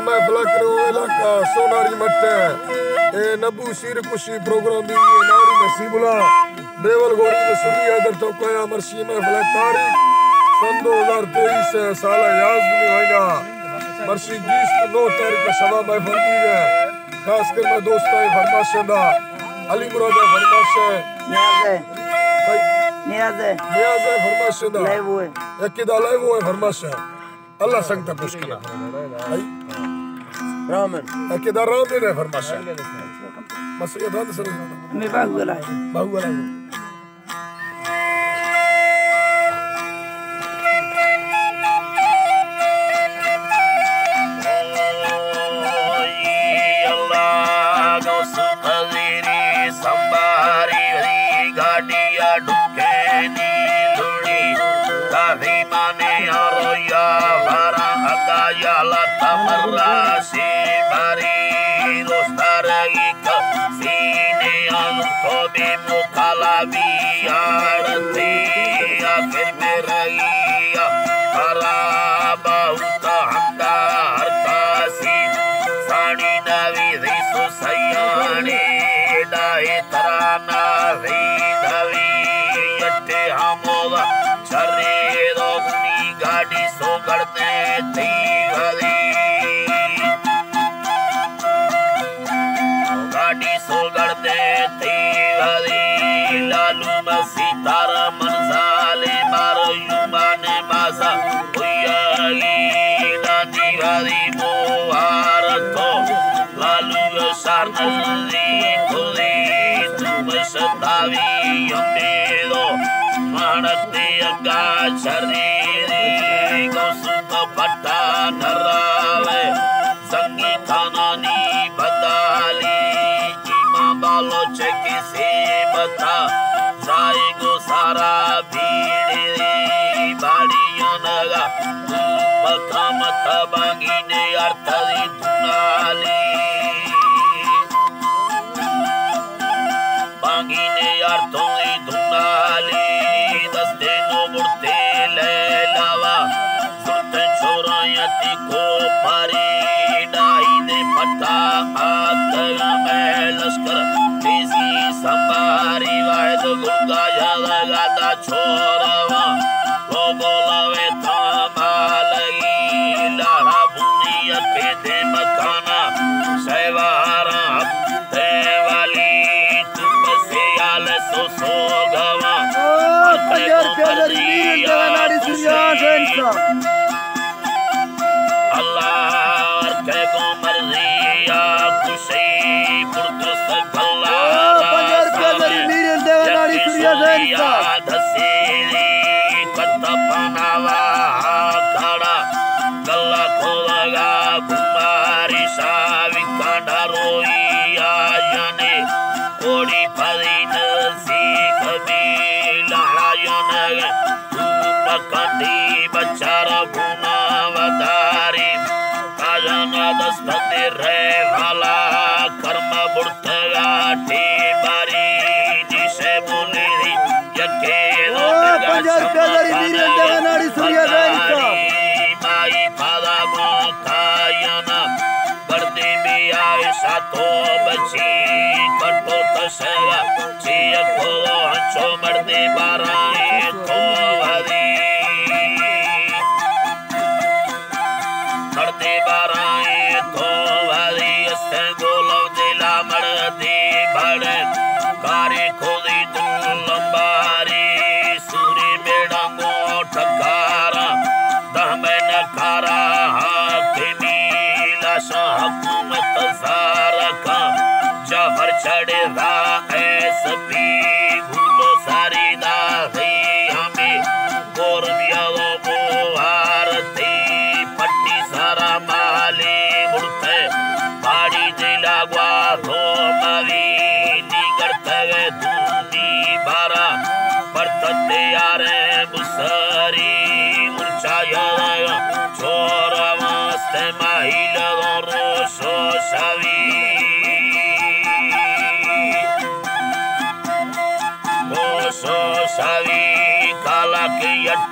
महफिल करो इलाका सोनारी मट्टे ए नबू शीर कुशी प्रोग्राम दी ये नारी नसीबुला देवल गोरी में सुनी इधर तो कोया मर्शी महफिल तारीख सन 2023 साल याद में होगा मर्शी 29 तारीख को शबा महफिल दी है खास कर मैं दोस्त है फरमाशदा अली मुराद फरमाशे नियाज़ फरमाशदा ले वो है यकीदा ले वो है फरमाशे अल्लाह संगता कुछ करना रामन यकीदा रामन है फरमाशे मसले दाद सर मैं बाहु वाला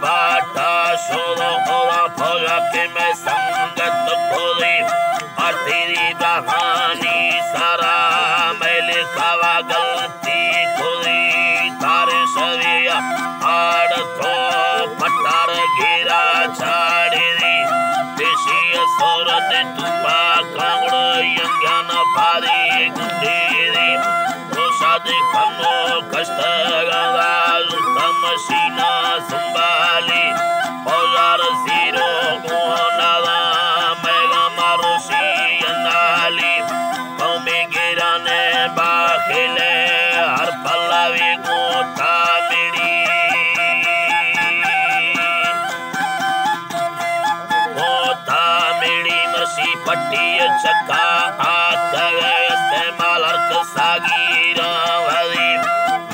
पाटा सोलो होला भोला के मैं संगत खोली सोरद तुपा कांगड़ यंज्ञान भारी गुंडेरी प्रसाद खनो कष्ट गंगा उत्तम सीना संभाली औजार सीरो गुनादा मेगा मारुषि अनाली कौमे गिराने बाखिले हर पल्लवी गोता मिड़ी गोता मिड़ी मसी पट्टी चक्का आत गए इस्तेमाल अर्क सागीरा वरी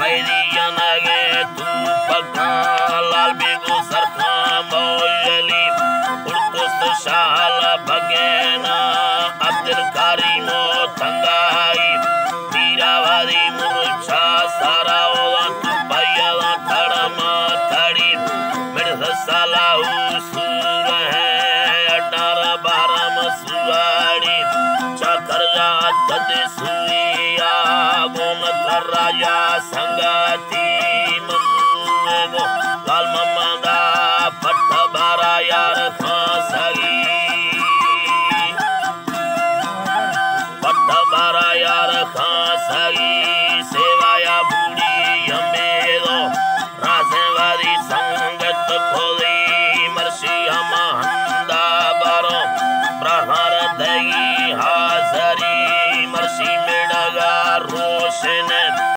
मैदिया नगे तू पका लाल बेगो सरखा मौजली उर्तुस्त शाल बगेना अब्दुल कारीमो तंगाई वीरावादी मुरुचा सारा ओला तुपैया थड़मा थड़ी मिर्ज सलाहू सूर है अडार बारम सुवाड़ी चकर तद सुइया गोन राजा संगती